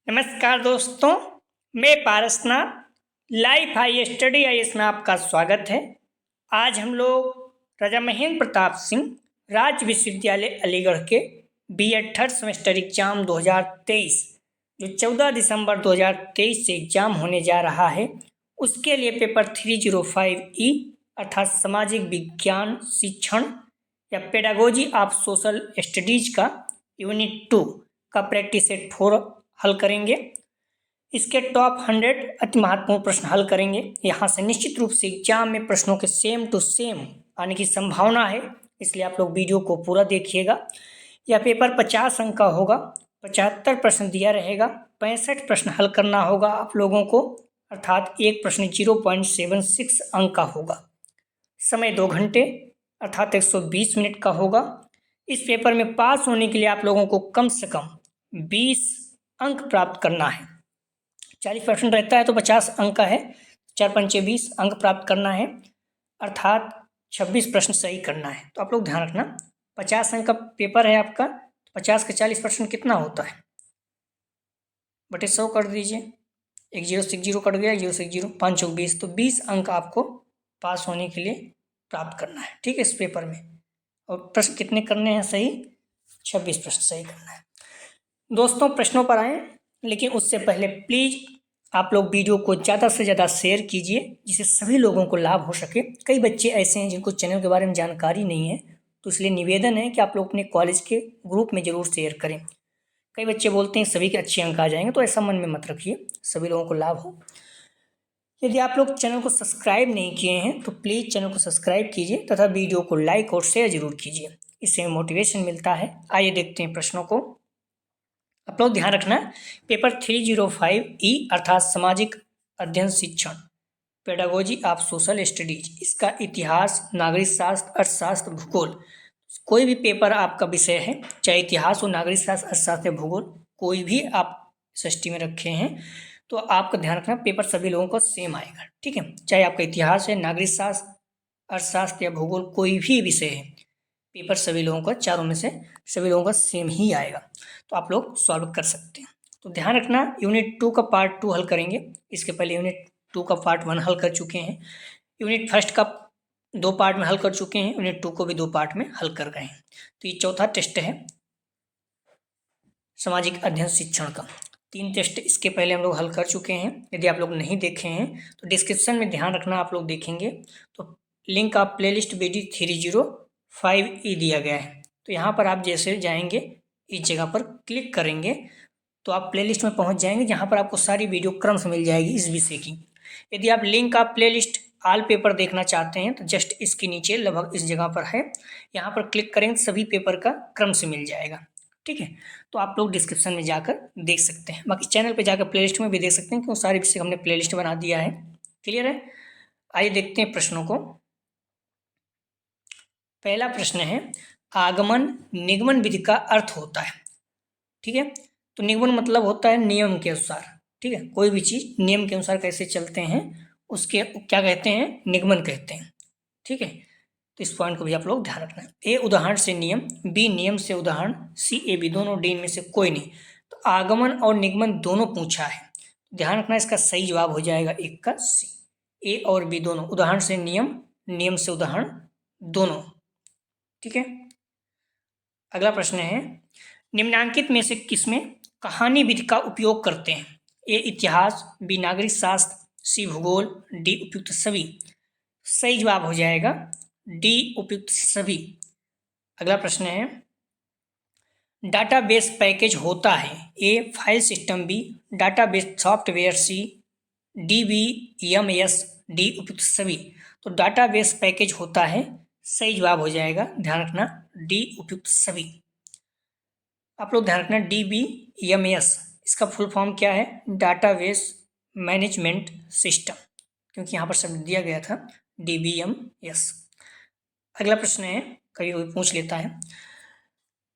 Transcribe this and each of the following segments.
नमस्कार दोस्तों, मैं Parasnath life high study IAS में आपका स्वागत है। आज हम लोग राजा महेंद्र प्रताप सिंह राज्य विश्वविद्यालय अलीगढ़ के बीएड थर्ड सेमेस्टर एग्जाम 2023 जो 14 दिसंबर 2023 से एग्जाम होने जा रहा है, उसके लिए पेपर 305E अर्थात सामाजिक विज्ञान शिक्षण या पेडागोजी ऑफ सोशल स्टडीज का यूनिट 2 का प्रैक्टिस सेट 4 हल करेंगे। इसके टॉप 100 अति महत्वपूर्ण प्रश्न हल करेंगे। यहाँ से निश्चित रूप से एग्जाम में प्रश्नों के सेम टू सेम आने की संभावना है, इसलिए आप लोग वीडियो को पूरा देखिएगा। यह पेपर 50 अंक का होगा, 75 प्रश्न दिया रहेगा, 65 प्रश्न हल करना होगा आप लोगों को, अर्थात एक प्रश्न 0.76 अंक का होगा। समय 2 घंटे अर्थात 120 मिनट का होगा। इस पेपर में पास होने के लिए आप लोगों को कम से कम 20 अंक प्राप्त करना है। 40% रहता है तो 50 अंक का है, 4 पंचे 20 अंक प्राप्त करना है, अर्थात 26 प्रश्न सही करना है। तो आप लोग ध्यान रखना, 50 अंक का पेपर है आपका, 50 का 40% कितना होता है, बटे 100 कर दीजिए। 1 0 से 0 कट गया, 0 से 0, 5 चौक 20, तो 20 अंक आपको पास होने के लिए प्राप्त करना है, ठीक है, इस पेपर में। और प्रश्न कितने करने हैं सही, 26 प्रश्न सही करना है। दोस्तों प्रश्नों पर आएँ, लेकिन उससे पहले प्लीज़ आप लोग वीडियो को ज़्यादा से ज़्यादा शेयर कीजिए, जिससे सभी लोगों को लाभ हो सके। कई बच्चे ऐसे हैं जिनको चैनल के बारे में जानकारी नहीं है, तो इसलिए निवेदन है कि आप लोग अपने कॉलेज के ग्रुप में ज़रूर शेयर करें। कई बच्चे बोलते हैं सभी के अच्छे अंक आ जाएंगे, तो ऐसा मन में मत रखिए, सभी लोगों को लाभ हो। यदि आप लोग चैनल को सब्सक्राइब नहीं किए हैं तो प्लीज़ चैनल को सब्सक्राइब कीजिए तथा वीडियो को लाइक और शेयर जरूर कीजिए, इससे मोटिवेशन मिलता है। आइए देखते हैं प्रश्नों को। आप लोग ध्यान रखना, पेपर 305E अर्थात सामाजिक अध्ययन शिक्षण पेडागोजी ऑफ सोशल स्टडीज, इसका इतिहास, नागरिक शास्त्र, अर्थशास्त्र, भूगोल, कोई भी पेपर आपका विषय है, चाहे इतिहास हो, नागरिक शास्त्र, अर्थशास्त्र या भूगोल, कोई भी आप सृष्टि में रखे हैं तो आपका ध्यान रखना पेपर सभी लोगों को सेम आएगा, ठीक है। चाहे आपका इतिहास है, नागरिक शास्त्र, अर्थशास्त्र या भूगोल, कोई भी विषय है, पेपर सभी लोगों का, चारों में से सभी लोगों का सेम ही आएगा, तो आप लोग सॉल्व कर सकते हैं। तो ध्यान रखना, यूनिट 2 का पार्ट 2 हल करेंगे। इसके पहले यूनिट 2 का पार्ट 1 हल कर चुके हैं, यूनिट फर्स्ट का 2 पार्ट में हल कर चुके हैं, यूनिट 2 को भी 2 पार्ट में हल कर गए हैं। तो ये चौथा टेस्ट है सामाजिक अध्ययन शिक्षण का। 3 टेस्ट इसके पहले हम लोग हल कर चुके हैं। यदि आप लोग नहीं देखे हैं तो डिस्क्रिप्शन में ध्यान रखना, आप लोग देखेंगे तो लिंक आप प्लेलिस्ट BD 305E दिया गया है। तो यहाँ पर आप जैसे जाएंगे, इस जगह पर क्लिक करेंगे तो आप प्लेलिस्ट में पहुँच जाएंगे, जहाँ पर आपको सारी वीडियो क्रम से मिल जाएगी इस विषय की। यदि आप लिंक आप प्लेलिस्ट ऑल पेपर देखना चाहते हैं तो जस्ट इसके नीचे लगभग इस जगह पर है, यहाँ पर क्लिक करेंगे सभी पेपर का क्रम से मिल जाएगा, ठीक है। तो आप लोग डिस्क्रिप्शन में जाकर देख सकते हैं, बाकी चैनल पे जाकर प्लेलिस्ट में भी देख सकते हैं, क्योंकि सारे विषय हमने प्लेलिस्ट बना दिया है। क्लियर है, आइए देखते हैं प्रश्नों को। पहला प्रश्न है, आगमन निगमन विधि का अर्थ होता है, ठीक है। तो निगमन मतलब होता है नियम के अनुसार, ठीक है, कोई भी चीज़ नियम के अनुसार कैसे चलते हैं उसके क्या कहते हैं, निगमन कहते हैं, ठीक है। तो इस पॉइंट को भी आप लोग ध्यान रखना है। ए उदाहरण से नियम, बी नियम से उदाहरण, सी ए बी, दोनों डी में से कोई नहीं। तो आगमन और निगमन दोनों पूछा है, ध्यान रखना, इसका सही जवाब हो जाएगा एक का सी। ए और बी दोनों, उदाहरण से नियम, नियम से उदाहरण, दोनों, ठीक है। अगला प्रश्न है, निम्नांकित में से किसमें कहानी विधि का उपयोग करते हैं? ए इतिहास, बी नागरिक शास्त्र, सी भूगोल, डी उपयुक्त सभी। सही जवाब हो जाएगा डी उपयुक्त सभी। अगला प्रश्न है, डाटाबेस पैकेज होता है? A file system, B database software, C DBMS, D उपयुक्त सभी। तो डाटाबेस पैकेज होता है, सही जवाब हो जाएगा, ध्यान रखना, डी उपयुक्त सभी। आप लोग ध्यान रखना, DBMS इसका फुल फॉर्म क्या है, डाटाबेस मैनेजमेंट सिस्टम, क्योंकि यहाँ पर शब्द दिया गया था DBMS। अगला प्रश्न है, कभी कोई पूछ लेता है,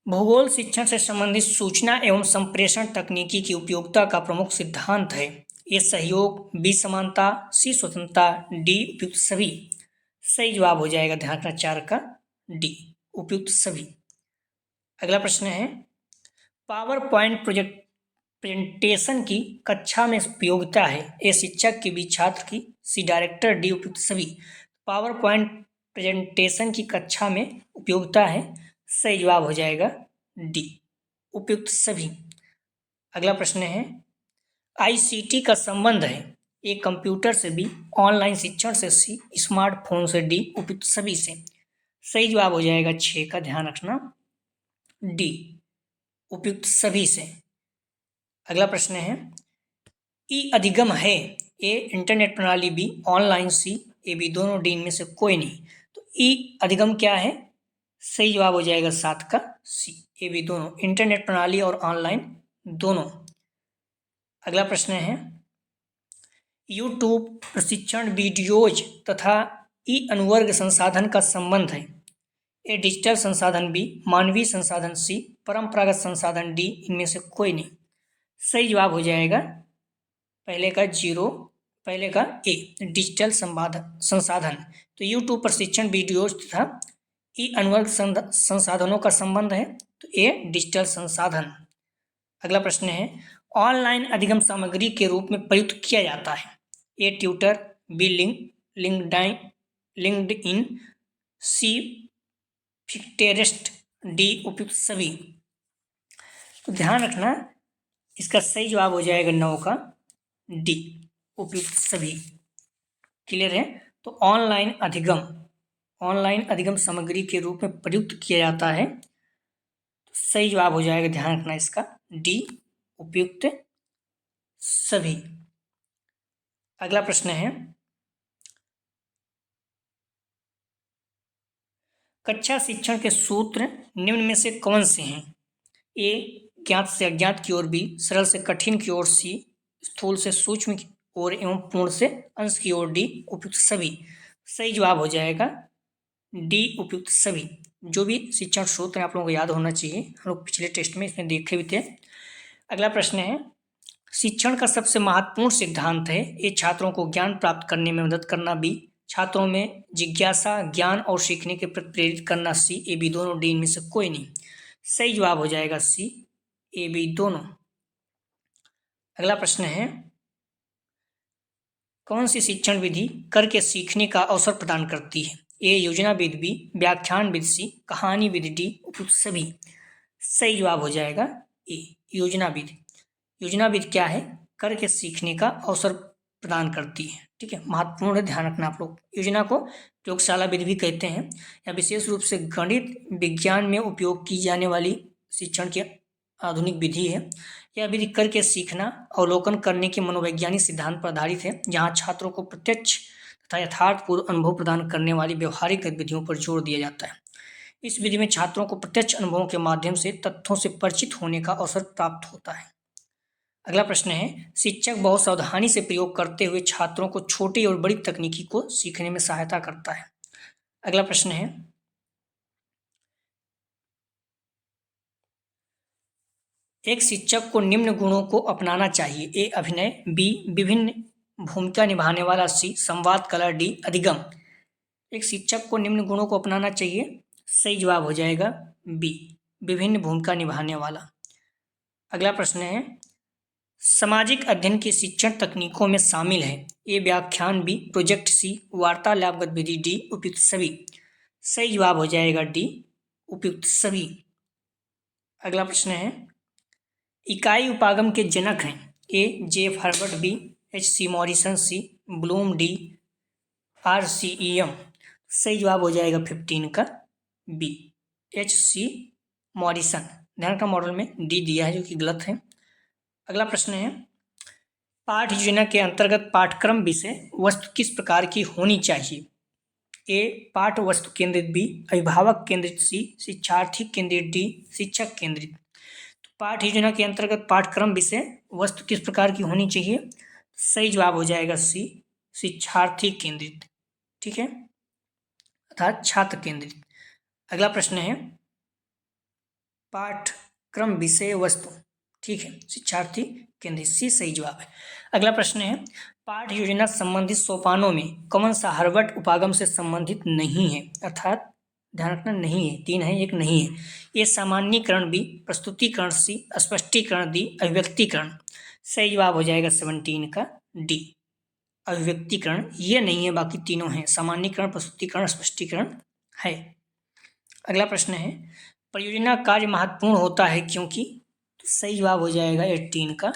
भूगोल शिक्षण से संबंधित सूचना एवं संप्रेषण तकनीकी की उपयोगिता का प्रमुख सिद्धांत है? ए सहयोग, बी समानता, सी स्वतंत्रता, डी उपयुक्त सभी। सही जवाब हो जाएगा, ध्यान रखना, 4 का डी उपयुक्त सभी। अगला प्रश्न है, पावर पॉइंट प्रेजेंटेशन की कक्षा में उपयोगिता है? ए शिक्षक की, बी छात्र की, सी डायरेक्टर, डी उपयुक्त सभी। पावर पॉइंट प्रेजेंटेशन की कक्षा में उपयोगिता है, सही जवाब हो जाएगा डी उपयुक्त सभी। अगला प्रश्न है, आईसीटी का संबंध है? ए कंप्यूटर से, बी ऑनलाइन शिक्षण से, सी स्मार्टफोन से, डी उपयुक्त सभी से। सही जवाब हो जाएगा 6 का, ध्यान रखना डी उपयुक्त सभी से। अगला प्रश्न है, ई अधिगम है? ए इंटरनेट प्रणाली, B online, C A B दोनों, डी इनमें से कोई नहीं। तो ई अधिगम क्या है? सही जवाब हो जाएगा 7 का, सी ए बी दोनों, इंटरनेट प्रणाली और ऑनलाइन दोनों। अगला प्रश्न है, यूट्यूब प्रशिक्षण वीडियोज तथा ई अनुवर्ग संसाधन का संबंध है? ए डिजिटल संसाधन, बी मानवीय संसाधन, सी परंपरागत संसाधन, डी इनमें से कोई नहीं। सही जवाब हो जाएगा पहले का ए डिजिटल संसाधन। तो यूट्यूब प्रशिक्षण वीडियोज तथा ई अनुवर्ग संसाधनों का संबंध है, तो ए डिजिटल संसाधन। अगला प्रश्न है, ऑनलाइन अधिगम सामग्री के रूप में प्रयुक्त किया जाता है? A tutor, B LinkedIn, C Pinterest, D उपयुक्त सभी। तो ध्यान रखना, इसका सही जवाब हो जाएगा 9 का, डी उपयुक्त सभी। क्लियर है? तो ऑनलाइन अधिगम सामग्री के रूप में प्रयुक्त किया जाता है, तो सही जवाब हो जाएगा, ध्यान रखना इसका, डी उपयुक्त सभी। अगला प्रश्न है, कक्षा शिक्षण के सूत्र निम्न में से कौन से हैं? ए ज्ञात से अज्ञात की ओर, बी सरल से कठिन की ओर, सी स्थूल से सूक्ष्म की ओर एवं पूर्ण से अंश की ओर, डी उपयुक्त सभी। सही जवाब हो जाएगा डी उपयुक्त सभी। जो भी शिक्षण सूत्र आप लोगों को याद होना चाहिए, हम लोग पिछले टेस्ट में इसमें देखे भी थे। अगला प्रश्न है, शिक्षण का सबसे महत्वपूर्ण सिद्धांत है? ए छात्रों को ज्ञान प्राप्त करने में मदद करना, बी छात्रों में जिज्ञासा, ज्ञान और सीखने के प्रति प्रेरित करना, सी ए बी दोनों, डी इनमें से कोई नहीं। सही जवाब हो जाएगा सी ए बी दोनों। अगला प्रश्न है, कौन सी शिक्षण विधि करके सीखने का अवसर प्रदान करती है? ए योजना विधि, बी व्याख्यान विधि, सी कहानी विधि, डी उपयुक्त सभी। सही जवाब हो जाएगा ए योजना विधि। योजना विधि क्या है? करके सीखने का अवसर प्रदान करती है। ठीक है, महत्वपूर्ण है, ध्यान रखना आप लोग। योजना को प्रयोगशाला विधि भी कहते हैं, या विशेष रूप से गणित विज्ञान में उपयोग की जाने वाली शिक्षण की आधुनिक विधि है। यह विधि करके सीखना, अवलोकन करने के मनोवैज्ञानिक सिद्धांत पर आधारित है, जहाँ छात्रों को प्रत्यक्ष तथा यथार्थपूर्ण अनुभव प्रदान करने वाली व्यवहारिक गतिविधियों पर जोर दिया जाता है। इस विधि में छात्रों को प्रत्यक्ष अनुभवों के माध्यम से तथ्यों से परिचित होने का अवसर प्राप्त होता है। अगला प्रश्न है, शिक्षक बहुत सावधानी से प्रयोग करते हुए छात्रों को छोटी और बड़ी तकनीकी को सीखने में सहायता करता है। अगला प्रश्न है, एक शिक्षक को निम्न गुणों को अपनाना चाहिए? ए अभिनय, बी विभिन्न भूमिका निभाने वाला, सी संवाद कला, डी अधिगम। एक शिक्षक को निम्न गुणों को अपनाना चाहिए, सही जवाब हो जाएगा बी विभिन्न भूमिका निभाने वाला। अगला प्रश्न है, सामाजिक अध्ययन की शिक्षण तकनीकों में शामिल है? ए व्याख्यान, बी प्रोजेक्ट, सी वार्तालाप गतिविधि, डी उपयुक्त सभी। सही जवाब हो जाएगा डी उपयुक्त सभी। अगला प्रश्न है, इकाई उपागम के जनक हैं? A Jeff Herbert, B H C Morrison, C Bloom, D RCEM। सही जवाब हो जाएगा 15 का बी HC मॉरिसन। ध्यान का मॉडल में डी दिया है जो कि गलत है। अगला प्रश्न है, पाठ योजना के अंतर्गत पाठ्यक्रम विषय वस्तु किस प्रकार की होनी चाहिए? ए पाठ वस्तु केंद्रित, बी अभिभावक केंद्रित, सी शिक्षार्थी केंद्रित, डी शिक्षक केंद्रित। तो पाठ योजना के अंतर्गत पाठ्यक्रम विषय वस्तु किस प्रकार की होनी चाहिए? सही जवाब हो जाएगा सी शिक्षार्थी केंद्रित। ठीक है, अर्थात छात्र केंद्रित। अगला प्रश्न है, पाठ्यक्रम विषय वस्तु, ठीक है, शिक्षार्थी केंद्रित, सी सही जवाब है। अगला प्रश्न है, पाठ योजना संबंधित सोपानों में कौन सा हर्बर्ट उपागम से संबंधित नहीं है? अर्थात ध्यान रखना नहीं है, 3 है, एक नहीं है। ये सामान्यीकरण बी, प्रस्तुतिकरण सी, स्पष्टीकरण डी, अभिव्यक्तिकरण। सही जवाब हो जाएगा 17 का डी, अभिव्यक्तिकरण। ये नहीं है, बाकी तीनों हैं, सामान्यीकरण, प्रस्तुतिकरण, स्पष्टीकरण है। अगला प्रश्न है, परियोजना कार्य महत्वपूर्ण होता है क्योंकि। तो सही जवाब हो जाएगा 18 का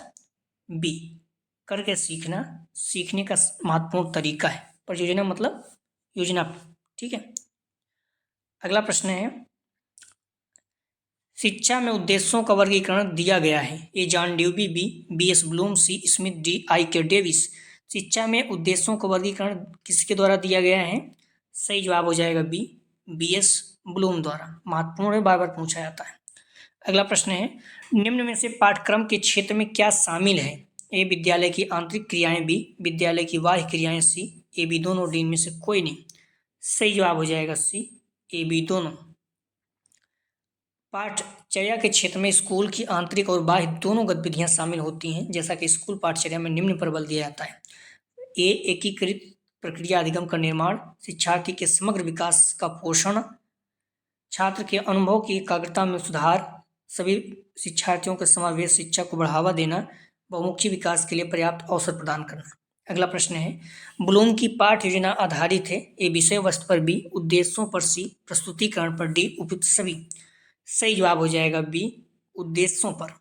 बी, करके सीखना सीखने का महत्वपूर्ण तरीका है। परियोजना मतलब योजना, ठीक है। अगला प्रश्न है, शिक्षा में उद्देश्यों का वर्गीकरण दिया गया है। A John Dewey, B S Bloom, C Smith, D I K Davies. शिक्षा में उद्देश्यों का वर्गीकरण किसके द्वारा दिया गया है? सही जवाब हो जाएगा बी एस ब्लूम द्वारा। महत्वपूर्ण है, बार बार पूछा जाता है। अगला प्रश्न है, निम्न में से पाठ्यक्रम के क्षेत्र में क्या शामिल है? ए विद्यालय की आंतरिक क्रियाएं, बी विद्यालय की बाह्य क्रियाएं, सी ए बी दोनों, डी में से कोई नहीं। सही जवाब हो जाएगा सी ए बी दोनों। पाठचर्या के क्षेत्र में स्कूल की आंतरिक और बाह्य दोनों गतिविधियां शामिल होती हैं, जैसा कि स्कूल पाठचर्या में निम्न पर बल दिया जाता है। ए एकीकृत प्रक्रिया अधिगम का निर्माण, शिक्षार्थी के समग्र विकास का पोषण, छात्र के अनुभव की एकाग्रता में सुधार, सभी शिक्षार्थियों के समावेश शिक्षा को बढ़ावा देना, बहुमुखी विकास के लिए पर्याप्त अवसर प्रदान करना। अगला प्रश्न है, ब्लूम की पाठ योजना आधारित है। ए विषय वस्तु पर, बी उद्देश्यों पर, सी प्रस्तुतिकरण पर, डी उपयुक्त सभी। सही जवाब हो जाएगा बी उद्देश्यों पर।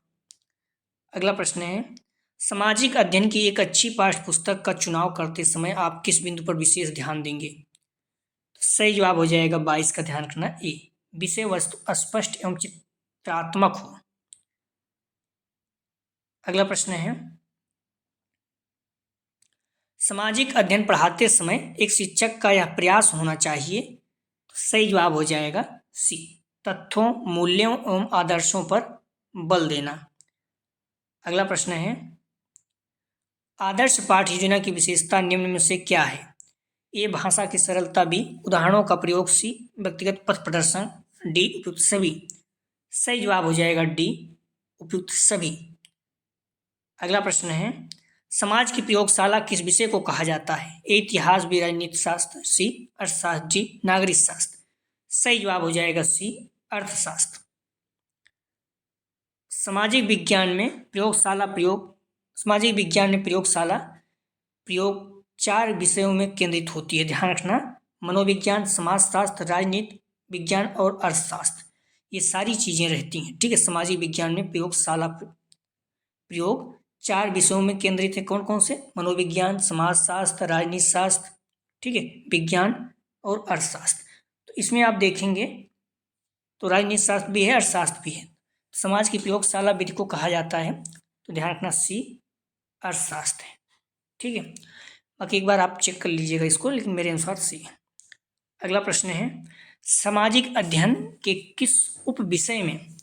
अगला प्रश्न है, सामाजिक अध्ययन की एक अच्छी पाठ्य पुस्तक का चुनाव करते समय आप किस बिंदु पर विशेष ध्यान देंगे? सही जवाब हो जाएगा 22 का, ध्यान रखना ए, विषय वस्तु स्पष्ट एवं चित्रात्मक हो। अगला प्रश्न है, सामाजिक अध्ययन पढ़ाते समय एक शिक्षक का यह प्रयास होना चाहिए। तो सही जवाब हो जाएगा सी, तथ्यों, मूल्यों एवं आदर्शों पर बल देना। अगला प्रश्न है, आदर्श पाठ योजना की विशेषता निम्न में से क्या है? ए भाषा की सरलता, बी उदाहरणों का प्रयोग, सी व्यक्तिगत पथ प्रदर्शन, डी उपयुक्त सभी। सही जवाब हो जाएगा डी उपयुक्त सभी। अगला प्रश्न है, समाज की प्रयोगशाला किस विषय को कहा जाता है? ए इतिहास, बी राजनीति शास्त्र, सी अर्थशास्त्र, डी नागरिक शास्त्र। सही जवाब हो जाएगा सी अर्थशास्त्र। सामाजिक विज्ञान में प्रयोगशाला प्रयोग 4 विषयों में केंद्रित होती है, ध्यान रखना। मनोविज्ञान, समाजशास्त्र, राजनीति विज्ञान और अर्थशास्त्र, ये सारी चीजें रहती हैं, ठीक है। सामाजिक विज्ञान में प्रयोगशाला प्रयोग 4 विषयों में केंद्रित है। कौन कौन से? मनोविज्ञान, समाजशास्त्र, राजनीति शास्त्र, ठीक है, विज्ञान और अर्थशास्त्र। तो इसमें आप देखेंगे तो राजनीति शास्त्र भी है, अर्थशास्त्र भी है। समाज की प्रयोगशाला विधि को कहा जाता है, तो ध्यान रखना सी अर्थशास्त्र है, ठीक है। बाकी एक बार आप चेक कर लीजिएगा इसको, लेकिन मेरे अनुसार सी है। अगला प्रश्न है, सामाजिक अध्ययन के किस उप विषय में,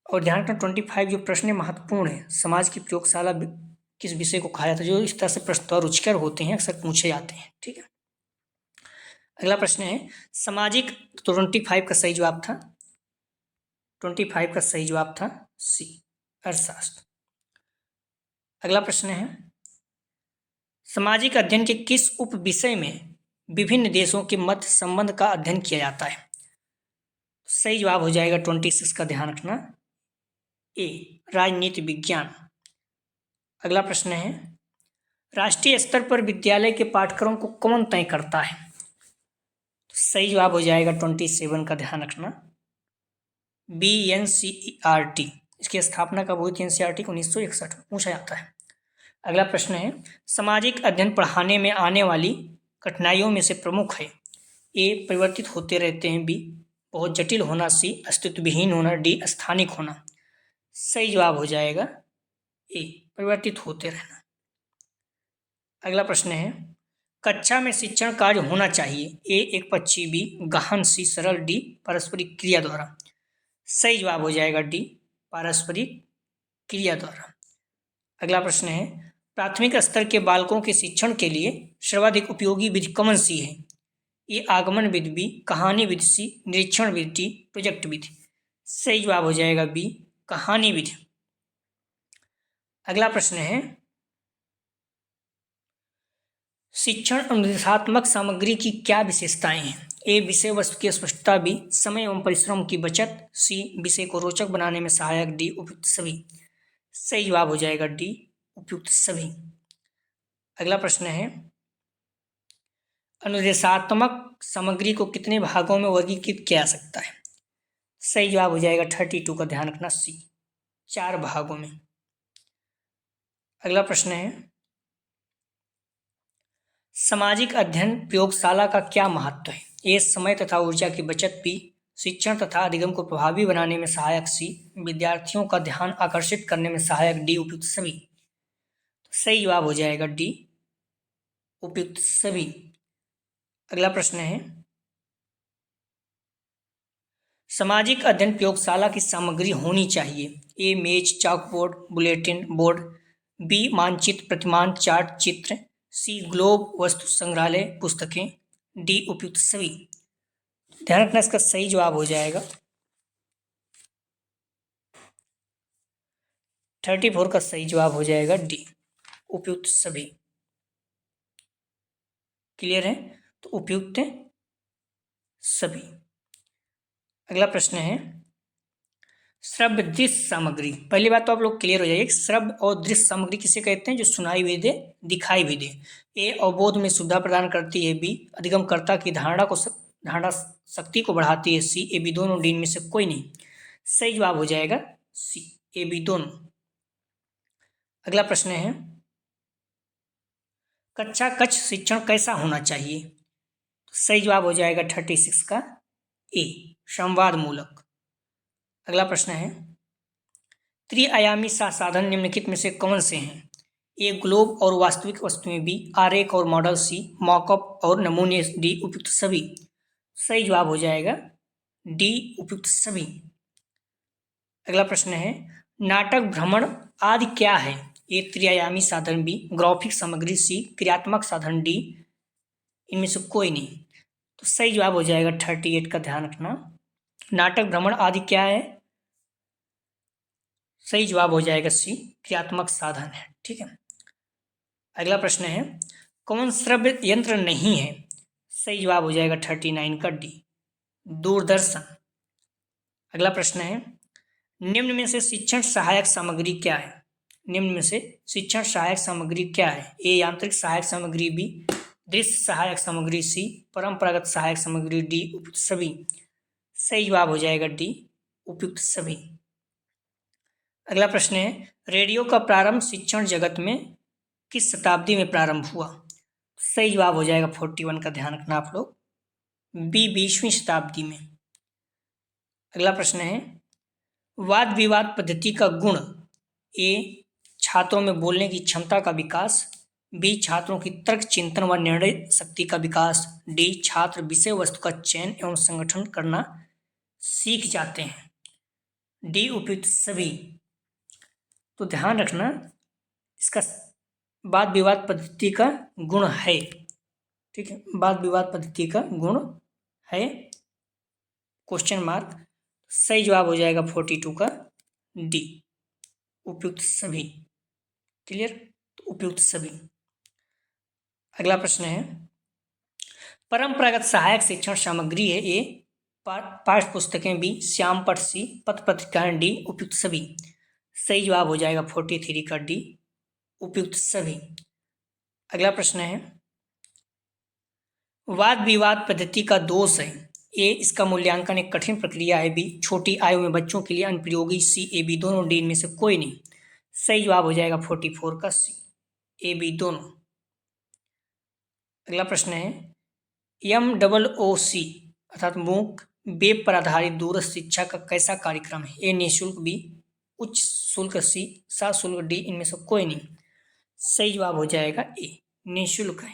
और ध्यान रखना 25 जो प्रश्न महत्वपूर्ण है, समाज की प्रयोगशाला किस विषय को कहा जाता है, जो इस तरह से प्रश्न रुचिकर होते हैं, अक्सर पूछे जाते हैं, ठीक है। अगला प्रश्न है, सामाजिक, तो 25 का सही जवाब था, 25 का सही जवाब था सी अर्थशास्त्र। अगला प्रश्न है, सामाजिक अध्ययन के किस उप विषय में विभिन्न देशों के मध्य संबंध का अध्ययन किया जाता है? सही जवाब हो जाएगा 26 का, ध्यान रखना ए राजनीति विज्ञान। अगला प्रश्न है, राष्ट्रीय स्तर पर विद्यालय के पाठ्यक्रम को कौन तय करता है? तो सही जवाब हो जाएगा 27 का, ध्यान रखना BNCERT। इसकी स्थापना कब हुई थी? एनसीईआरटी को 1961 में पूछा जाता है। अगला प्रश्न है, सामाजिक अध्ययन पढ़ाने में आने वाली कठिनाइयों में से प्रमुख है। ए परिवर्तित होते रहते हैं, बी बहुत जटिल होना, सी अस्तित्वहीन होना, डी स्थानिक होना। सही जवाब हो जाएगा ए परिवर्तित होते रहना। अगला प्रश्न है, कक्षा में शिक्षण कार्य होना चाहिए। ए एकपक्षीय, बी गहन, सी सरल, डी पारस्परिक क्रिया द्वारा। सही जवाब हो जाएगा डी पारस्परिक क्रिया द्वारा। अगला प्रश्न है, प्राथमिक स्तर के बालकों के शिक्षण के लिए सर्वाधिक उपयोगी विधि कौन सी है? ए आगमन विधि, बी कहानी विधि, सी निरीक्षण विधि, डी प्रोजेक्ट विधि। सही जवाब हो जाएगा बी कहानी विधि। अगला प्रश्न है, शिक्षण और निर्देशात्मक सामग्री की क्या विशेषताएं हैं? ए विषय वस्तु की स्पष्टता, बी समय एवं परिश्रम की बचत, सी विषय को रोचक बनाने में सहायक, डी उपयुक्त सभी। सही जवाब हो जाएगा डी उपयुक्त सभी। अगला प्रश्न है, अनुदेशात्मक सामग्री को कितने भागों में वर्गीकृत किया जा सकता है? सही जवाब हो जाएगा 32 का ध्यान रखना, सी 4 भागों में। अगला प्रश्न है, सामाजिक अध्ययन प्रयोगशाला का क्या महत्व है? ए समय तथा ऊर्जा की बचत, बी शिक्षण तथा अधिगम को प्रभावी बनाने में सहायक, सी विद्यार्थियों का ध्यान आकर्षित करने में सहायक, डी उपयुक्त सभी। तो सही जवाब हो जाएगा डी उपयुक्त सभी। अगला प्रश्न है, सामाजिक अध्ययन प्रयोगशाला की सामग्री होनी चाहिए? ए मेज, चाकबोर्ड, बुलेटिन बोर्ड, बी मानचित्र, प्रतिमान, चार्ट, चित्र, सी ग्लोब, वस्तु संग्रहालय, पुस्तकें, डी उपयुक्त सभी। ध्यान रखना, इसका सही जवाब हो जाएगा 34 का सही जवाब हो जाएगा डी उपयुक्त सभी। क्लियर है? तो उपयुक्त सभी। अगला प्रश्न है, श्रव्य दृश्य सामग्री। पहली बात तो आप लोग क्लियर हो जाइए, श्रव्य और दृश्य सामग्री किसे कहते हैं? जो सुनाई भी दे, दिखाई भी दे। ए अवबोध में सुविधा प्रदान करती है, बी अधिगमकर्ता की धारणा शक्ति को बढ़ाती है, सी ए बी दोनों, डी में से कोई नहीं। सही जवाब हो जाएगा सी ए बी दोनों। अगला प्रश्न है, कक्षा कक्ष शिक्षण कैसा होना चाहिए? तो सही जवाब हो जाएगा 36 का ए संवाद मूलक। अगला प्रश्न है, त्रिआयामी साधन निम्नलिखित में से कौन से हैं? ए ग्लोब और वास्तविक वस्तुएं, बी आरेख और मॉडल, सी मॉकअप और नमूने, डी उपयुक्त सभी। सही जवाब हो जाएगा डी उपयुक्त सभी। अगला प्रश्न है, नाटक भ्रमण आदि क्या है? ए त्रिआयामी साधन, बी ग्राफिक सामग्री, सी क्रियात्मक साधन, डी इनमें से कोई नहीं। तो सही जवाब हो जाएगा 38 का ध्यान रखना, नाटक भ्रमण आदि क्या है? सही जवाब हो जाएगा सी क्रियात्मक साधन है। ठीक है। अगला प्रश्न है, कौन श्रव्य यंत्र नहीं है? सही जवाब हो जाएगा 39 का डी दूरदर्शन। अगला प्रश्न है, निम्न में से शिक्षण सहायक सामग्री क्या है? निम्न में से शिक्षण सहायक सामग्री क्या है? ए यांत्रिक सहायक सामग्री, बी दृश्य सहायक सामग्री, सी परंपरागत सहायक सामग्री, डी उपयुक्त सभी। सही जवाब हो जाएगा डी उपयुक्त सभी। अगला प्रश्न है, रेडियो का प्रारंभ शिक्षण जगत में किस शताब्दी में प्रारंभ हुआ? सही जवाब हो जाएगा 41 का ध्यान रखना आप लोग, बी 20वीं शताब्दी में। अगला प्रश्न है, वाद विवाद पद्धति का गुण, ए छात्रों में बोलने की क्षमता का विकास, बी छात्रों की तर्क चिंतन व निर्णय शक्ति का विकास, डी छात्र विषय वस्तु का चयन एवं संगठन करना सीख जाते हैं, डी उपयुक्त सभी। तो ध्यान रखना, इसका वाद विवाद पद्धति का गुण है। ठीक है, वाद विवाद पद्धति का गुण है क्वेश्चन मार्क। सही जवाब हो जाएगा 42 का डी उपयुक्त सभी। क्लियर? तो उपयुक्त सभी। अगला प्रश्न है, परंपरागत सहायक शिक्षण सामग्री है, ए पाठ्य पुस्तकें, बी श्याम पट, सी पत्र पत्रिकाएं, डी उपयुक्त सभी। सही जवाब हो जाएगा 43 का डी उपयुक्त सभी। अगला प्रश्न है, वाद विवाद पद्धति का दोष है, ए इसका मूल्यांकन एक कठिन प्रक्रिया है, बी छोटी आयु में बच्चों के लिए अनुपयोगी, सी ए बी दोनों, डी में से कोई नहीं। सही जवाब हो जाएगा 44 का सी ए बी दोनों। अगला प्रश्न है, MOOC अर्थात मूक वेब पर आधारित दूरस्थ शिक्षा का कैसा कार्यक्रम है? ए निःशुल्क, बी उच्च शुल्क, सी सशुल्क, डी इनमें से कोई नहीं। सही जवाब हो जाएगा ए निःशुल्क है।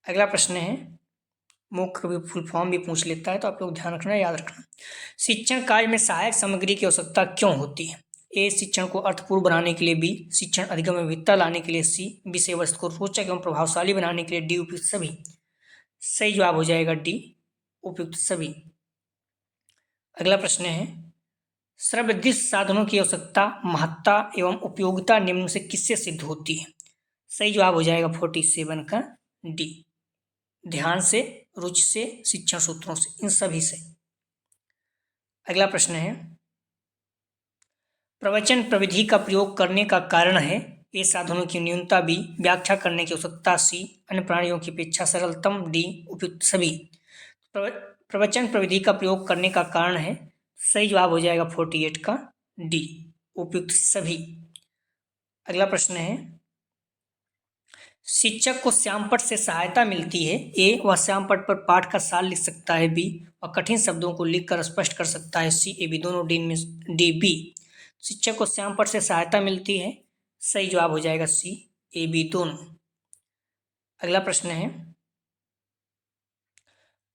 अगला प्रश्न है, मूक कभी फुल फॉर्म भी पूछ लेता है, तो आप लोग ध्यान रखना, याद रखना। शिक्षण कार्य में सहायक सामग्री की आवश्यकता क्यों होती है? ए शिक्षण को अर्थपूर्ण बनाने के लिए, बी शिक्षण अधिगम में विविधता लाने के लिए, सी विषय वस्तु को रोचक एवं प्रभावशाली बनाने के लिए, डी उपयुक्त सभी। सही जवाब हो जाएगा डी उपयुक्त सभी। अगला प्रश्न है, श्रव्य दृश्य साधनों की आवश्यकता, महत्ता एवं उपयोगिता निम्न से किससे सिद्ध होती है? सही जवाब हो जाएगा 47 का डी ध्यान से, रुचि से, शिक्षण सूत्रों से, इन सभी से। अगला प्रश्न है, प्रवचन प्रविधि का प्रयोग करने का कारण है ए साधनों की न्यूनता, बी व्याख्या करने की आवश्यकता, सी अन्य प्राणियों की अपेक्षा सरलतम, डी उपयुक्त सभी। प्रवचन प्रविधि का प्रयोग करने का कारण है, सही जवाब हो जाएगा 48 का डी उपयुक्त सभी। अगला प्रश्न है, शिक्षक को श्यामपट्ट से सहायता मिलती है, ए वह श्यामपट्ट पर पाठ का सार लिख सकता है, बी वह कठिन शब्दों को लिखकर स्पष्ट कर सकता है, सी ए बी दोनों, डी में डी बी। शिक्षक को श्यामपट्ट से सहायता मिलती है, सही जवाब हो जाएगा सी ए बी दोनों। अगला प्रश्न है,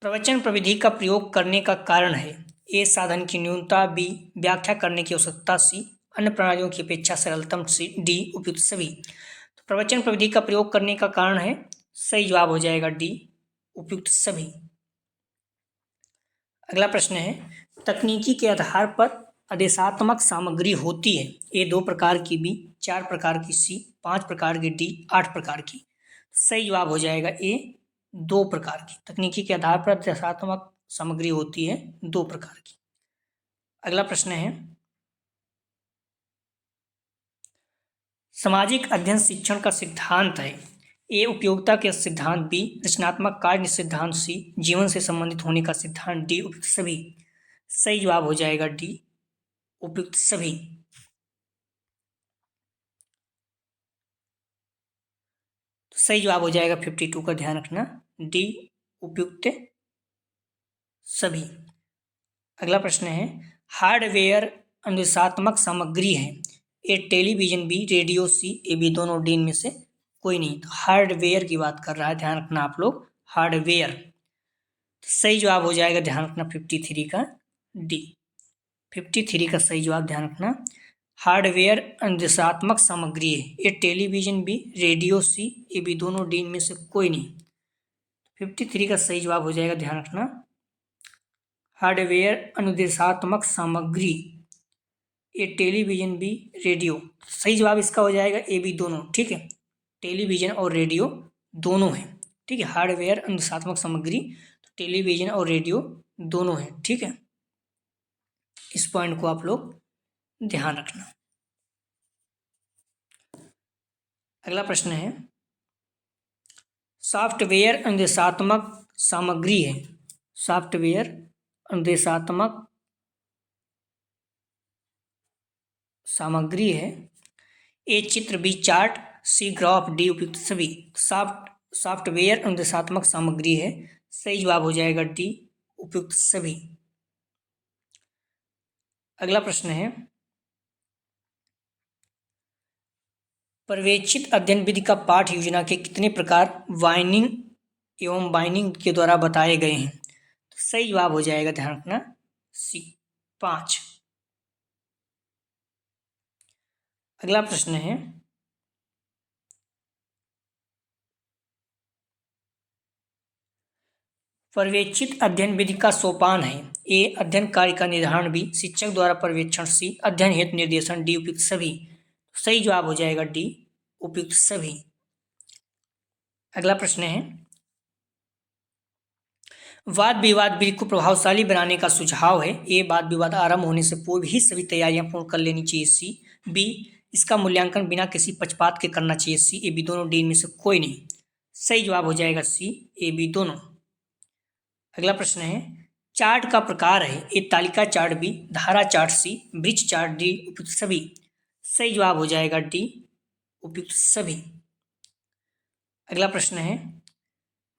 प्रवचन प्रविधि का प्रयोग करने का कारण है, ए साधन की न्यूनता, बी व्याख्या करने की आवश्यकता, सी अन्य प्रणालियों की अपेक्षा सरलतम, सी डी उपयुक्त सभी। तो प्रवचन प्रविधि का प्रयोग करने का कारण है, सही जवाब हो जाएगा डी उपयुक्त सभी। अगला प्रश्न है, तकनीकी के आधार पर आदेशात्मक सामग्री होती है, ए 2 प्रकार की, बी 4 प्रकार की, सी 5 प्रकार की, डी 8 प्रकार की। सही जवाब हो जाएगा ए 2 प्रकार की। तकनीकी के आधार पर आदेशात्मक सामग्री होती है 2 प्रकार की। अगला प्रश्न है, सामाजिक अध्ययन शिक्षण का सिद्धांत है, ए उपयोगिता के सिद्धांत, बी रचनात्मक कार्य सिद्धांत, सी जीवन से संबंधित होने का सिद्धांत, डी उपयुक्त सभी। सही जवाब हो जाएगा डी उपयुक्त सभी। तो सही जवाब हो जाएगा 52 का ध्यान रखना, डी उपयुक्त सभी। अगला प्रश्न है, हार्डवेयर अनुदेशात्मक सामग्री है, A television, B radio, C A B दोनों, डी में से कोई नहीं। तो हार्डवेयर की बात कर रहा है, ध्यान रखना आप लोग, हार्डवेयर। तो सही जवाब हो जाएगा, ध्यान रखना 53 का डी। 53 का सही जवाब ध्यान रखना, हार्डवेयर अनुदेशात्मक सामग्री है, A television, B radio, C A B दोनों, डी में से कोई नहीं। 53 का सही जवाब हो जाएगा, ध्यान रखना, हार्डवेयर अनुदेशात्मक सामग्री, ए टेलीविजन, बी रेडियो। सही जवाब इसका हो जाएगा ए बी दोनों, ठीक है, टेलीविजन और रेडियो दोनों है, ठीक है। हार्डवेयर अनुदेशात्मक सामग्री, तो टेलीविजन और रेडियो दोनों है, ठीक है। इस पॉइंट को आप लोग ध्यान रखना। अगला प्रश्न है, सॉफ्टवेयर अनुदेशात्मक सामग्री है, सॉफ्टवेयर अनुदेशात्मक सामग्री है, ए चित्र, बी चार्ट, सी ग्राफ, डी उपयुक्त सभी। सॉफ्टवेयर अनुदेशात्मक सामग्री है, सही जवाब हो जाएगा डी उपयुक्त सभी। अगला प्रश्न है, पर्यवेक्षित अध्ययन विधि का पाठ योजना के कितने प्रकार वाइनिंग एवं बाइनिंग के द्वारा बताए गए हैं। तो सही जवाब हो जाएगा, ध्यान रखना, सी 5। अगला प्रश्न है, पर्यवेक्षित अध्ययन विधि का सोपान है, ए अध्ययन कार्य का निर्धारण, बी शिक्षक द्वारा पर्यवेक्षण, सी अध्ययन हेतु निर्देशन, डी उपयुक्त सभी। सही जवाब हो जाएगा डी उपयुक्त सभी। अगला प्रश्न है, वाद विवाद विधि को प्रभावशाली बनाने का सुझाव है, ए वाद विवाद आरंभ होने से पूर्व ही सभी तैयारियां पूर्ण कर लेनी चाहिए, सी बी इसका मूल्यांकन बिना किसी पक्षपात के करना चाहिए, सी ए बी दोनों, डी में से कोई नहीं। सही जवाब हो जाएगा सी ए बी दोनों। अगला प्रश्न है, चार्ट का प्रकार है, ए तालिका चार्ट, बी धारा चार्ट, सी वृक्ष चार्ट, डी उपयुक्त सभी। सही जवाब हो जाएगा डी उपयुक्त सभी। अगला प्रश्न है,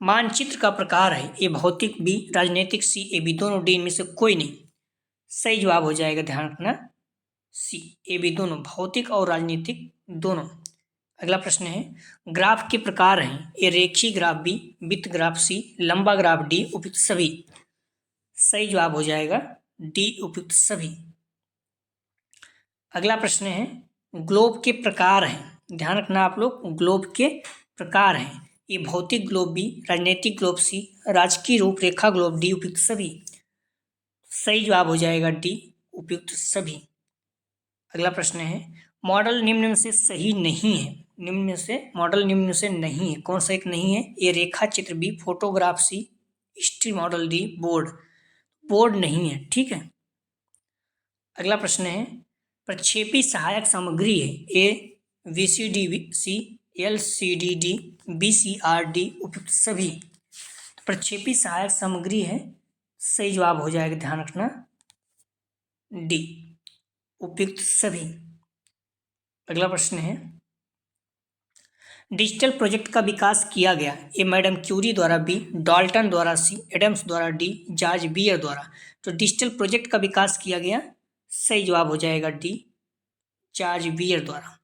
मानचित्र का प्रकार है, ए भौतिक, बी राजनीतिक, सी ए बी दोनों, डी में से कोई नहीं। सही जवाब हो जाएगा, ध्यान रखना, सी ए बी दोनों, भौतिक और राजनीतिक दोनों। अगला प्रश्न है, ग्राफ के प्रकार हैं, ए रेखीय ग्राफ, बी वृत्त ग्राफ, सी लंबा ग्राफ, डी उपयुक्त सभी। सही जवाब हो जाएगा डी उपयुक्त सभी। अगला प्रश्न है, ग्लोब के प्रकार हैं, ध्यान रखना आप लोग, ग्लोब के प्रकार हैं, ए भौतिक ग्लोब, बी राजनीतिक ग्लोब, सी राजकीय रूपरेखा ग्लोब, डी उपयुक्त सभी। सही जवाब हो जाएगा डी उपयुक्त सभी। अगला प्रश्न है, मॉडल निम्न में से सही नहीं है, निम्न में से मॉडल निम्न में से नहीं है, कौन सा एक नहीं है, ए रेखा चित्र, B photograph, C still model D board, board नहीं है, ठीक है। अगला प्रश्न है प्रक्षेपी सहायक सामग्री है ए VCD-C, LCD-D, BCR-D उपयुक्त सभी। प्रक्षेपी सहायक सामग्री है, सही जवाब हो जाएगा, ध्यान रखना डी उपयुक्त सभी। अगला प्रश्न है डिजिटल प्रोजेक्ट का विकास किया गया ए मैडम क्यूरी द्वारा, बी डाल्टन द्वारा, सी एडम्स द्वारा, डी जॉर्ज बियर द्वारा। तो डिजिटल प्रोजेक्ट का विकास किया गया, सही जवाब हो जाएगा डी जॉर्ज बियर द्वारा।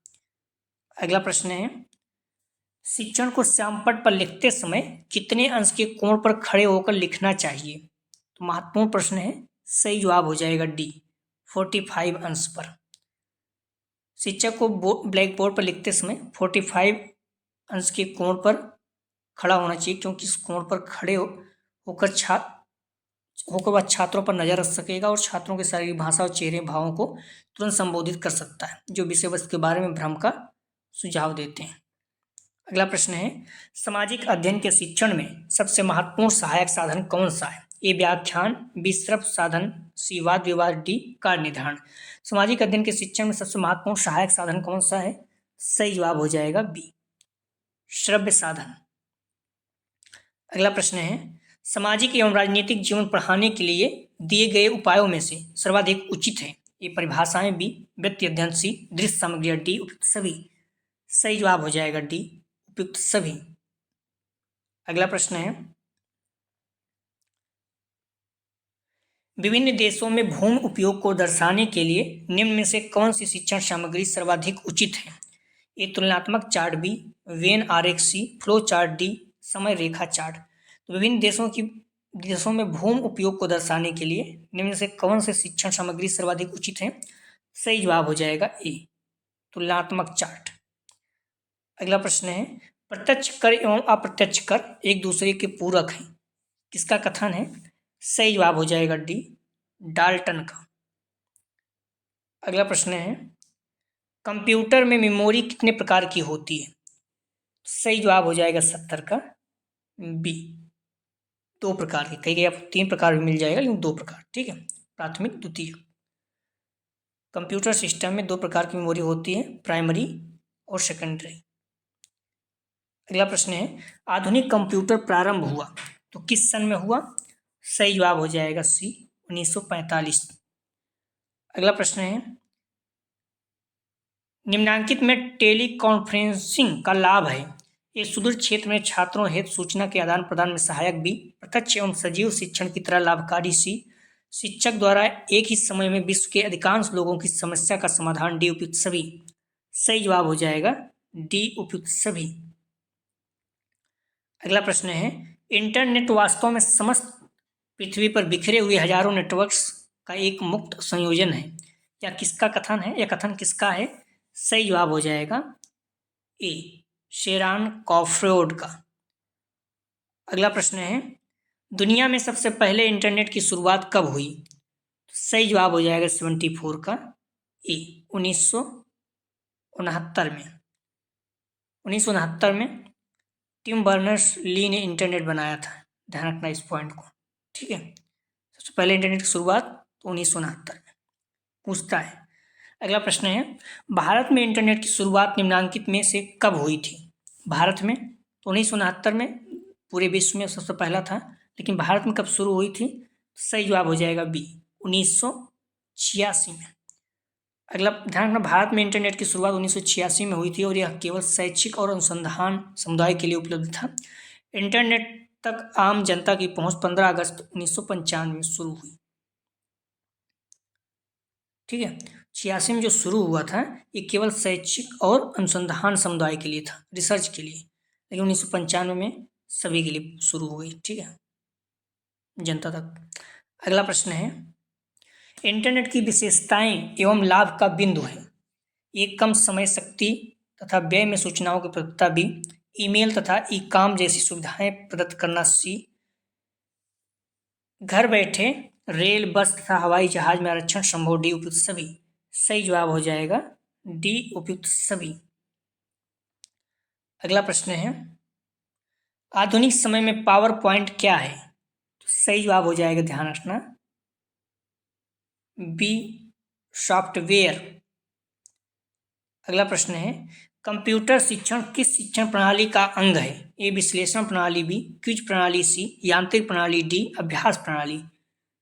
अगला प्रश्न है शिक्षण को श्यामपट्ट पर लिखते समय कितने अंश के कोण पर खड़े होकर लिखना चाहिए? तो महत्वपूर्ण प्रश्न है, सही जवाब हो जाएगा डी 45 अंश पर। शिक्षक को ब्लैक बोर्ड पर लिखते समय 45 अंश के कोण पर खड़ा होना चाहिए, क्योंकि इस कोण पर खड़े होकर वह छात्रों पर नजर रख सकेगा और छात्रों की शारीरिक भाषा और चेहरे भावों को तुरंत संबोधित कर सकता है, जो विषय वस्तु के बारे में भ्रम का सुझाव देते हैं। अगला प्रश्न है सामाजिक अध्ययन के शिक्षण में सबसे महत्वपूर्ण सहायक साधन कौन सा है? ए व्याख्यान, बी श्रव्य साधन, सी वाद विवाद, डी कार्य निर्धारण। सामाजिक अध्ययन के शिक्षण में सबसे महत्वपूर्ण सहायक साधन कौन सा है? सही जवाब हो जाएगा बी श्रव्य साधन। अगला प्रश्न है सामाजिक एवं राजनीतिक जीवन पढ़ाने के लिए दिए गए उपायों में से सर्वाधिक उचित है? ये परिभाषाएं, बी व्यक्ति अध्ययन, सी दृश्य सामग्री, डी उपयुक्त सभी। सही जवाब हो जाएगा डी उपयुक्त सभी। अगला प्रश्न है विभिन्न देशों में भूमि उपयोग को दर्शाने के लिए निम्न में से कौन सी शिक्षण सामग्री सर्वाधिक उचित है? ए तुलनात्मक चार्ट, बी वेन आरेख, सी फ्लो चार्ट, डी समय रेखा चार्ट। तो विभिन्न देशों में भूमि उपयोग को दर्शाने के लिए निम्न से कौन से शिक्षण सामग्री सर्वाधिक उचित है? सही जवाब हो जाएगा ए तुलनात्मक चार्ट। अगला प्रश्न है प्रत्यक्ष कर एवं अप्रत्यक्ष कर एक दूसरे के पूरक हैं, किसका कथन है? सही जवाब हो जाएगा डी डाल्टन का। अगला प्रश्न है कंप्यूटर में मेमोरी कितने प्रकार की होती है? सही जवाब हो जाएगा 70 का बी 2 प्रकार की। कई आपको 3 प्रकार भी मिल जाएगा, लेकिन 2 प्रकार, ठीक है, प्राथमिक द्वितीय। कंप्यूटर सिस्टम में 2 प्रकार की मेमोरी होती है, प्राइमरी और सेकेंडरी। अगला प्रश्न है आधुनिक कंप्यूटर प्रारंभ हुआ तो किस सन में हुआ? सही जवाब हो जाएगा सी 1945। अगला प्रश्न है निम्नांकित में टेली कॉन्फ्रेंसिंग का लाभ है? ये सुदूर क्षेत्र में छात्रों हेतु सूचना के आदान प्रदान में सहायक, बी प्रत्यक्ष एवं सजीव शिक्षण की तरह लाभकारी, सी शिक्षक द्वारा एक ही समय में विश्व के अधिकांश लोगों की समस्या का समाधान, डी उपयुक्त सभी। सही जवाब हो जाएगा डी उपयुक्त सभी। अगला प्रश्न है इंटरनेट वास्तव में समस्त पृथ्वी पर बिखरे हुए हजारों नेटवर्क्स का एक मुक्त संयोजन है, या किसका कथन है? या कथन किसका है? सही जवाब हो जाएगा ए शेरान कॉफरोड का। अगला प्रश्न है दुनिया में सबसे पहले इंटरनेट की शुरुआत कब हुई? सही जवाब हो जाएगा 74 का ए 1969 में। 1969 में टिम बर्नर्स ली ने इंटरनेट बनाया था, ध्यान रखना इस पॉइंट को, ठीक है। सबसे पहले इंटरनेट की शुरुआत 1969 में। पूछता है अगला प्रश्न है भारत में इंटरनेट की शुरुआत निम्नांकित में से कब हुई थी? भारत में तो 1969 में, पूरे विश्व में सबसे पहला था, लेकिन भारत में कब शुरू हुई थी? सही जवाब हो जाएगा बी 1986 में। अगला ध्यान रखना भारत में इंटरनेट की शुरुआत 1986 में हुई थी और यह केवल शैक्षिक और अनुसंधान समुदाय के लिए उपलब्ध था। इंटरनेट तक आम जनता की पहुंच 15 अगस्त 1995 में शुरू हुई, ठीक है। 86 में जो शुरू हुआ था ये केवल शैक्षिक और अनुसंधान समुदाय के लिए था, रिसर्च के लिए, लेकिन 1995 में सभी के लिए शुरू हो गई, ठीक है, जनता तक। अगला प्रश्न है इंटरनेट की विशेषताएं एवं लाभ का बिंदु है? ये कम समय, शक्ति तथा व्यय में सूचनाओं की प्रभुता, भी ईमेल तथा ई काम जैसी सुविधाएं प्रदत्त करना, सी घर बैठे रेल, बस तथा हवाई जहाज में आरक्षण संभव, डी उपयुक्त सभी। सही जवाब हो जाएगा डी उपयुक्त सभी। अगला प्रश्न है आधुनिक समय में पावर पॉइंट क्या है? सही जवाब हो जाएगा, ध्यान रखना, बी सॉफ्टवेयर। अगला प्रश्न है, कंप्यूटर शिक्षण किस शिक्षण प्रणाली का अंग है? ए विश्लेषण प्रणाली, बी क्विज प्रणाली, सी यांत्रिक प्रणाली, डी अभ्यास प्रणाली।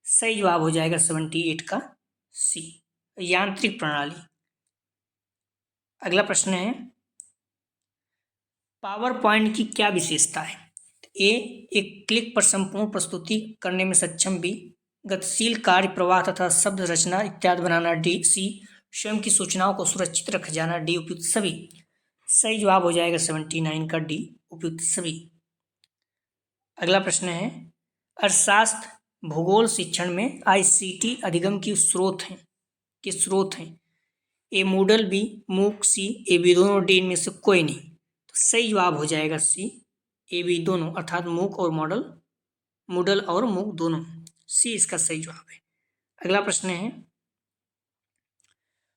सही जवाब हो जाएगा 78 का सी, यांत्रिक प्रणाली। अगला प्रश्न है, पावर पॉइंट की क्या विशेषता है? ए एक क्लिक पर संपूर्ण प्रस्तुति करने में सक्षम, बी गतिशील कार्य प्रवाह तथा शब्द रचना इत्यादि बनाना, डी सी स्वयं की सूचनाओं को सुरक्षित रख जाना, डी उपयुक्त सभी। सही जवाब हो जाएगा 79 का डी, उपयुक्त सभी। अगला प्रश्न है, अर्थशास्त्र भूगोल शिक्षण में आईसीटी अधिगम की स्रोत हैं? ए मूडल, बी मूक, सी ए बी दोनों, डी इनमें से कोई नहीं। तो सही जवाब हो जाएगा सी, ए बी दोनों, अर्थात मूक और मूडल और मूक दोनों। सी इसका सही जवाब है। अगला प्रश्न है,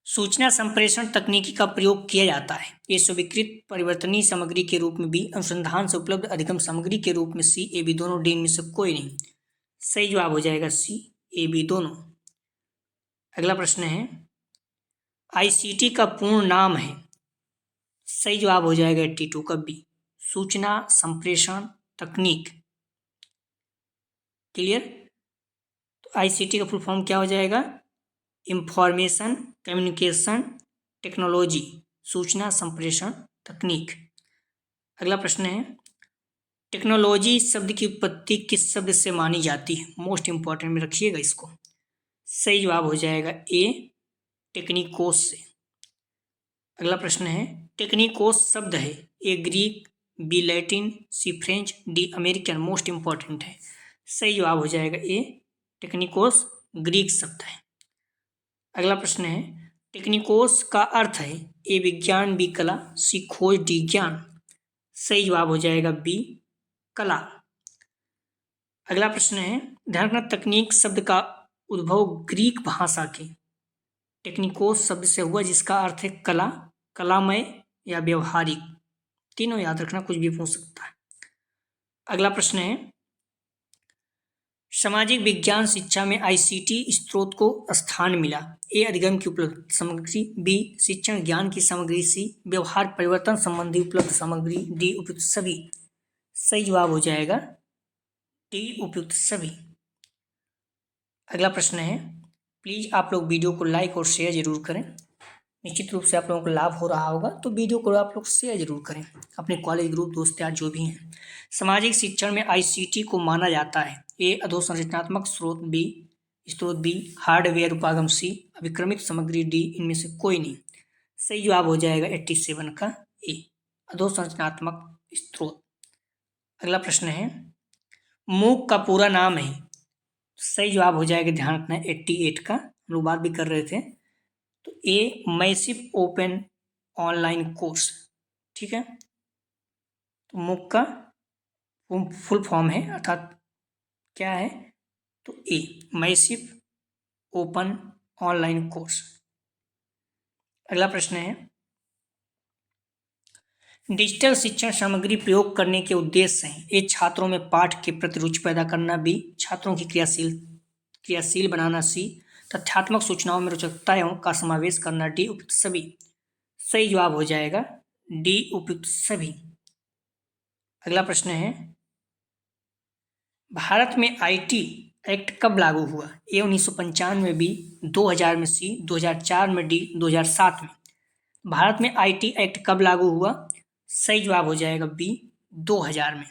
सूचना संप्रेषण तकनीकी का प्रयोग किया जाता है? ए स्वीकृत परिवर्तनीय सामग्री के रूप में, बी अनुसंधान से उपलब्ध अधिगम सामग्री के रूप में, सी ए बी दोनों, डी इनमें से कोई नहीं। सही जवाब हो जाएगा सी, ए बी दोनों। अगला प्रश्न है, आईसीटी का पूर्ण नाम है? सही जवाब हो जाएगा 82 का बी, सूचना संप्रेषण तकनीक। क्लियर? तो आईसीटी का फुल फॉर्म क्या हो जाएगा? इंफॉर्मेशन कम्युनिकेशन टेक्नोलॉजी, सूचना संप्रेषण तकनीक। अगला प्रश्न है, टेक्नोलॉजी शब्द की उत्पत्ति किस शब्द से मानी जाती है? मोस्ट इंपॉर्टेंट में रखिएगा इसको। सही जवाब हो जाएगा ए टेक्निकोस से। अगला प्रश्न है, टेक्निकोस शब्द है? A Greek, B Latin, C French, D American. Most important है। सही जवाब हो जाएगा ए टेक्निकोस ग्रीक शब्द है। अगला प्रश्न है, टेक्निकोस का अर्थ है? ए विज्ञान, बी कला, सी खोज, डी ज्ञान। सही जवाब हो जाएगा बी कला। अगला प्रश्न है, ध्यान रखना, तकनीक शब्द का उद्भव ग्रीक भाषा के टेक्निकोस शब्द से हुआ, जिसका अर्थ है कला, कलामय या व्यवहारिक। तीनों याद रखना, कुछ भी पूछ सकता है। अगला प्रश्न है, सामाजिक विज्ञान शिक्षा में आईसीटी स्रोत को स्थान मिला? ए अधिगम की उपलब्ध सामग्री, बी शिक्षण ज्ञान की सामग्री, सी व्यवहार परिवर्तन संबंधी उपलब्ध सामग्री, डी उपयुक्त सभी। सही जवाब हो जाएगा डी उपयुक्त सभी। अगला प्रश्न है, प्लीज आप लोग वीडियो को लाइक और शेयर जरूर करें। निश्चित रूप से आप लोगों को लाभ हो रहा होगा, तो वीडियो को आप लोग शेयर जरूर करें अपने कॉलेज ग्रुप, दोस्त यार जो भी हैं। सामाजिक शिक्षण में आईसीटी को माना जाता है? ए अधोसंरचनात्मक स्रोत, बी हार्डवेयर उपागम, सी अभिक्रमित सामग्री, डी इनमें से कोई नहीं। सही जवाब हो जाएगा 87 का ए अधोसंरचनात्मक स्रोत। अगला प्रश्न है, मूक का पूरा नाम है? सही जवाब हो जाएगा, ध्यान रखना, 88 का, हम लोग बात भी कर रहे थे। तो a massive open online course. ठीक है, तो मूक का फुल फॉर्म है, अर्थात क्या है? तो a massive open online course. अगला प्रश्न है, डिजिटल शिक्षण सामग्री प्रयोग करने के उद्देश्य हैं? ए छात्रों में पाठ के प्रति रुचि पैदा करना, बी छात्रों की क्रियाशील बनाना, सी तथ्यात्मक सूचनाओं में रोचकता एवं का समावेश करना, डी उपयुक्त सभी। सही जवाब हो जाएगा डी उपयुक्त सभी। अगला प्रश्न है, भारत में आईटी एक्ट कब लागू हुआ? ए 1995 में, बी 2000 में, सी 2004 में, डी 2007 में। भारत में आईटी एक्ट कब लागू हुआ? सही जवाब हो जाएगा बी 2000 में।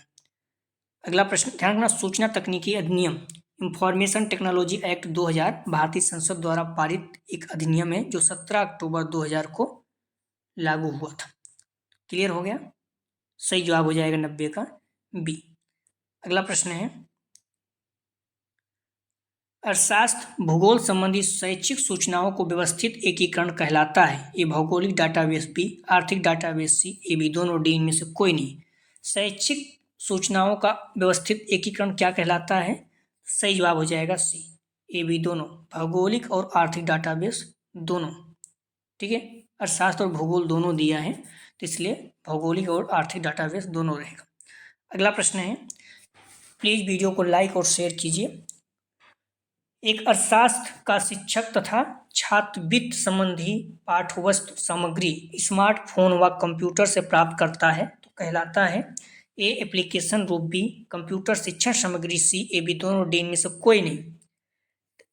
अगला प्रश्न, ध्यान रखना, सूचना तकनीकी अधिनियम इंफॉर्मेशन टेक्नोलॉजी एक्ट 2000 भारतीय संसद द्वारा पारित एक अधिनियम है जो 17 अक्टूबर 2000 को लागू हुआ था। क्लियर हो गया? सही जवाब हो जाएगा 90 का बी। अगला प्रश्न है, अर्थशास्त्र भूगोल संबंधी शैक्षिक सूचनाओं को व्यवस्थित एकीकरण कहलाता है? ए भौगोलिक डाटाबेस, बी आर्थिक डाटाबेस, सी ए बी दोनों, डी इनमें से कोई नहीं। शैक्षिक सूचनाओं का व्यवस्थित एकीकरण क्या कहलाता है? सही जवाब हो जाएगा सी ए बी दोनों, भौगोलिक और आर्थिक डाटाबेस दोनों। ठीक है, अर्थशास्त्र और भूगोल दोनों दिया है, तो इसलिए भौगोलिक और आर्थिक डाटाबेस दोनों रहेगा। अगला प्रश्न है, प्लीज़ वीडियो को लाइक और शेयर कीजिए। एक अर्थशास्त्र का शिक्षक तथा छात्र वित्त संबंधी पाठ्यवस्तु सामग्री स्मार्टफोन व कंप्यूटर से प्राप्त करता है तो कहलाता है ए एप्लीकेशन रूप, बी कंप्यूटर शिक्षण सामग्री, सी ए बी दोनों, डी इनमें से कोई नहीं।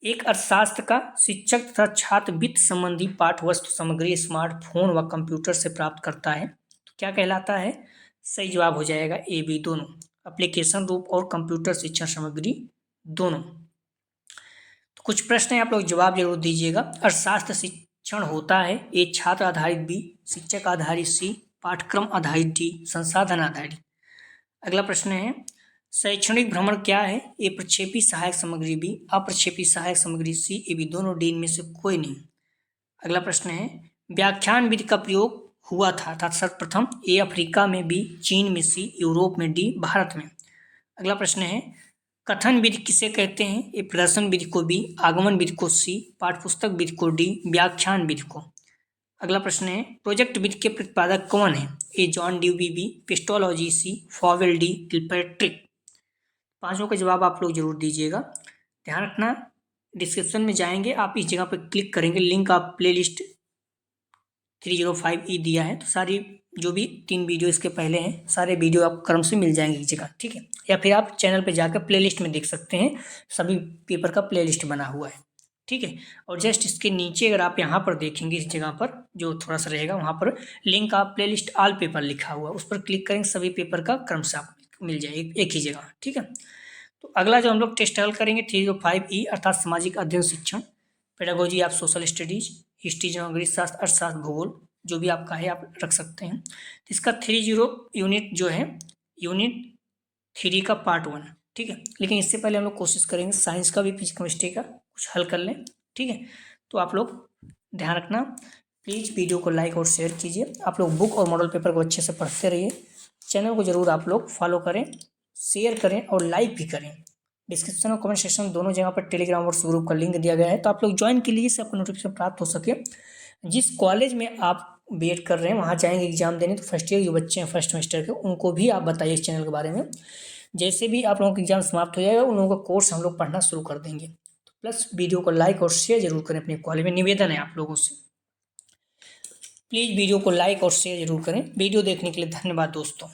एक अर्थशास्त्र का शिक्षक तथा छात्र वित्त संबंधी पाठ्यवस्तु सामग्री स्मार्टफोन व कंप्यूटर से प्राप्त करता है तो क्या कहलाता है? सही जवाब हो जाएगा ए बी दोनों, एप्लीकेशन रूप और कंप्यूटर शिक्षण सामग्री दोनों। तो कुछ प्रश्न है, आप लोग जवाब जरूर दीजिएगा। अर्थशास्त्र शिक्षण होता है ए छात्र आधारित, बी शिक्षक आधारित, सी पाठ्यक्रम आधारित, डी संसाधन आधारित। अगला प्रश्न है, शैक्षणिक भ्रमण क्या है? ए प्रक्षेपी सहायक सामग्री, बी अप्रक्षेपी सहायक सामग्री, सी ए बी दोनों, डी इनमें से कोई नहीं। अगला प्रश्न है, व्याख्यान विधि का प्रयोग हुआ था अर्थात सर्वप्रथम ए अफ्रीका में, बी चीन में, सी यूरोप में, डी भारत में। अगला प्रश्न है, कथन विधि किसे कहते हैं? ए प्रदर्शन विधि को, बी आगमन विधि को, सी पाठ्यपुस्तक विधि को, डी व्याख्यान विधि को। अगला प्रश्न है, प्रोजेक्ट विधि के प्रतिपादक कौन है? A John dewy, B pestology, C फॉवेल, D Kilpatrick. पांचों का जवाब आप लोग जरूर दीजिएगा। ध्यान रखना, डिस्क्रिप्शन में जाएंगे आप, इस जगह पर क्लिक करेंगे, लिंक आप प्लेलिस्ट 305E दिया है, तो सारी जो भी 3 वीडियो इसके पहले हैं सारे वीडियो आप क्रम से मिल जाएंगे इस जगह, ठीक है। या फिर आप चैनल पे जाकर प्लेलिस्ट में देख सकते हैं, सभी पेपर का प्लेलिस्ट बना हुआ है, ठीक है। और जस्ट इसके नीचे अगर आप यहाँ पर देखेंगे, इस जगह पर जो थोड़ा सा रहेगा वहाँ पर लिंक आप प्लेलिस्ट ऑल पेपर लिखा हुआ, उस पर क्लिक करेंगे, सभी पेपर का क्रम से आपको मिल जाएगा एक ही जगह, ठीक है। तो अगला जो हम लोग टेस्ट हल करेंगे 305E अर्थात सामाजिक अध्ययन शिक्षण, पेडागोजी आप सोशल स्टडीज, हिस्ट्री, ज्योग्राफी, शास्त्र, अर्थशास्त्र, भूगोल, जो भी आपका है आप रख सकते हैं। तो इसका 30 यूनिट जो है, यूनिट 3 का पार्ट 1, ठीक है। लेकिन इससे पहले हम लोग कोशिश करेंगे साइंस का भी, फिजिक्स केमिस्ट्री का कुछ हल कर लें, ठीक है। तो आप लोग ध्यान रखना, प्लीज़ वीडियो को लाइक और शेयर कीजिए। आप लोग बुक और मॉडल पेपर को अच्छे से पढ़ते रहिए। चैनल को जरूर आप लोग फॉलो करें, शेयर करें और लाइक भी करें। डिस्क्रिप्शन और कमेंट सेक्शन दोनों जगह पर टेलीग्राम और ग्रुप का लिंक दिया गया है, तो आप लोग ज्वाइन के लिए इससे आपको नोटिफिकेशन प्राप्त हो सके। जिस कॉलेज में आप बीएड कर रहे हैं वहाँ जाएंगे एग्जाम देने, तो फर्स्ट ईयर जो बच्चे हैं फर्स्ट सेमेस्टर के, उनको भी आप बताइए इस चैनल के बारे में। जैसे भी आप लोगों का एग्जाम समाप्त हो जाएगा, उन लोगों का कोर्स हम लोग पढ़ना शुरू कर देंगे। तो प्लस वीडियो को लाइक और शेयर जरूर करें अपने कॉलेज में, निवेदन है आप लोगों से। प्लीज़ वीडियो को लाइक और शेयर जरूर करें। वीडियो देखने के लिए धन्यवाद दोस्तों।